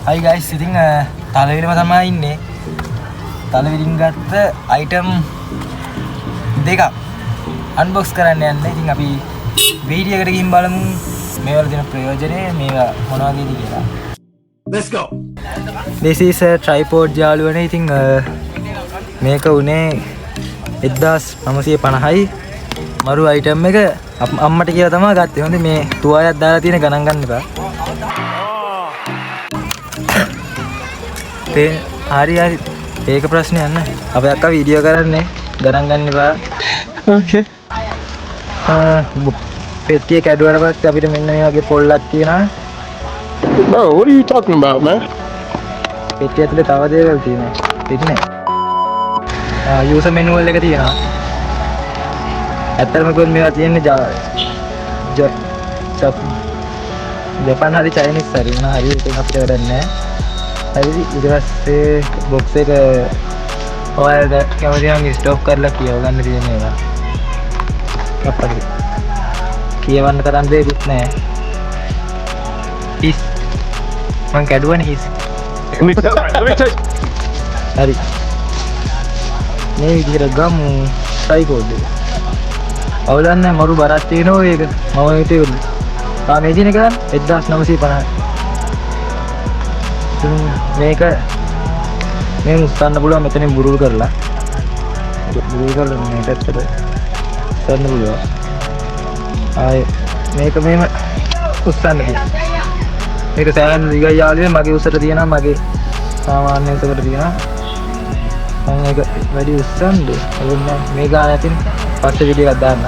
Hi guys, ඉතින් තලවිලම තමයි ඉන්නේ. තලවිලින් ගත්ත item දෙකක් unbox කරන්න යන්නේ. ඉතින් අපි වීඩියෝ එකට ගිහින් බලමු මේවල තියෙන ප්‍රයෝජනේ මේවා මොනවද කියලා. Let's go. This is a tripod යාළුවනේ. ඉතින් මේක උනේ 1950යි. මරු item එක අම්මට කියලා තමයි ගත්තේ. හොඳේ මේ තුවාලයක් දාලා තියෙන ගණන් ගන්න එපා. hari ඒක ප්‍රශ්නයක් නෑ. අපි අක්කා වීඩියෝ කරන්නේ ගණන් ගන්න එපා. Okay. පෙට්ටිය කැඩුවට පස්සේ අපිට මෙන්න මේ වගේ පොල්ලක් තියෙනවා. Bro, what are you talking about, man? පෙට්ටිය ඇතුලේ තව දේවල් තියෙනවා. පිටිනේ. user manual එක තියෙනවා. ඇත්තටම කිව්වොත් මේවා තියෙන්නේ ජපාන් හරි චයිනීස් හරි මොනවා හරි ඒක අපිට වැඩක් නෑ. හරි ඊට පස්සේ බොක්ස් එක ඔයාලට කැමති නම් ස්ටොප් කරලා කියව ගන්න තියෙන ඒවා. අපිට කියවන්න තරම් දෙයක් නෑ. හිස් මං කැඩුවනේ හිස්. Let me touch. හරි. මේ විදිහට ගමු ට්‍රයිපෝඩ් එක. අවුලන්නේ මරු බරක් තියෙනවා ඒක. මම හිතුවේ මේ දින එක 1950. මේක මේ උස්සන්න පුළුවන් මෙතනින් බුරුල් කරලා මේ පැත්තට උස්සන්න පුළුවන්. ආයේ මේක මෙහෙම උස්සන්න තියෙනවා. මේක සෑහෙන දිගයි යාළුවේ. මගේ උසට තියෙනවා මගේ සාමාන්‍ය උසකට තියෙනවා. මම ඒක වැඩි උස්සන්න ඕනේ. මේ ගාන ඇතින් පස්සේ වීඩියෝ එකක් දාන්න.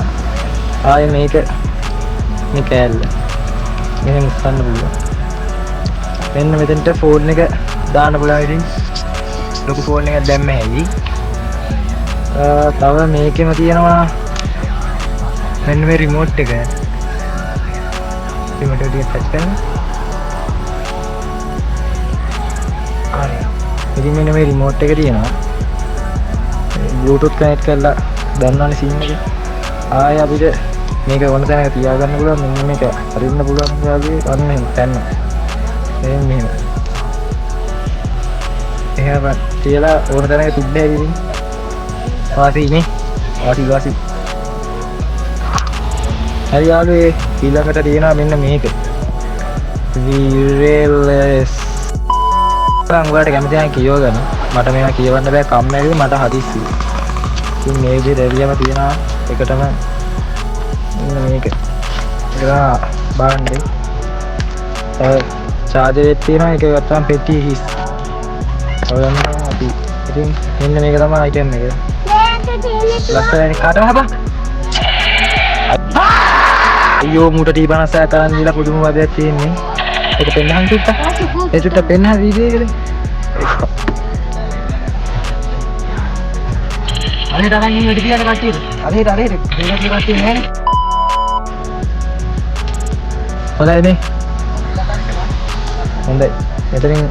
ආයේ මේක මේ කෑල්ල මෙහෙම උස්සන්න පුළුවන්. මෙන්න මෙතනට ෆෝන් එක දාන්න පුළුවන්. ඉතින් ලොකු ෆෝන් එකක් දැම්ම හැටි. තව මේකෙම තියෙනවා මෙන්න මේ රිමෝට් එක. රිමෝට් එක ටච් කරන්න. හරි. ඉතින් මෙන්න මේ රිමෝට් එක තියෙනවා. Bluetooth connect කරලා ගන්නවනේ සීන් එක. ආයෙ අපිට මේක ඕන තැනක තියාගන්න පුළුවන්. මෙන්න මේක අරින්න පුළුවන් යාළුවේ. අන්න එහෙම තැන්න. මෙහෙම එහෙම තියලා ඕන තැනක තිබ්බේ ඉතින් වාසිනේ වාසි හරි යාළුවේ. ඊළඟට තියෙනවා මෙන්න මේක wireless. මම ඔයාලට කැමති නම් කියව ගන්න. මට මේවා කියවන්න බෑ කම්මැලි මට හදිස්සි. ඉතින් මේ විදිහට එළියම තියෙනවා එකටම මෙන්න මේක. ඒක බාන්නේ charger එක තියෙනවා. ඒක ගත්තාම පෙට්ටිය හිස්. ඔයගොල්ලෝ අපි ඉතින් මෙන්න මේක තමයි item එක. ලස්සනයි කාටම හපා. අයියෝ මූට T50 කරන් දීලා පුදුම වදයක් තියෙන්නේ. ඒක පෙන්නහන් චුට්ටක්. ඒ චුට්ටක් පෙන්නහ වීඩියෝ එකේ. අනේ තරන් ඉන්න වැඩි කියලා කට්ටියට. අරහෙට මේක කියලා කට්ටිය නෑනේ. හොඳයිනේ. හොඳයි. එතනින්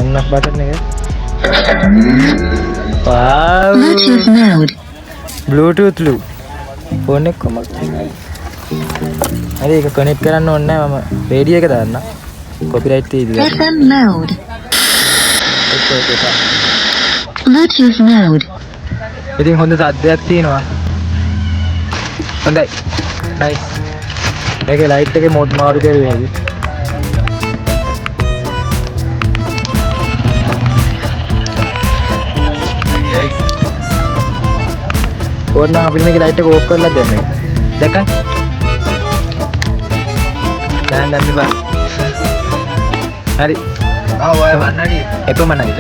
එන්නක් බටන් එක. wow Bluetooth mode. Bluetooth lu. Phone එක කොමක්. හරි ඒක කනෙක්ට් කරන්න ඕනේ නැහැ. මම රේඩියෝ එක දාන්න. Copyright තියෙයිද? FM mode. Bluetooth mode. ඉතින් හොඳ සද්දයක් තියෙනවා. හොඳයි. nice. මේකේ ලයිට් එකේ මෝඩ් මාරු කරුවේ නේද? ඕන නම් අපිට මේකේ ලයිට් එක ඕෆ් කරලා දෙන්න. දැක්කද? දැන් බා. හරි. ඔය වන්නනේ. එපමණයි.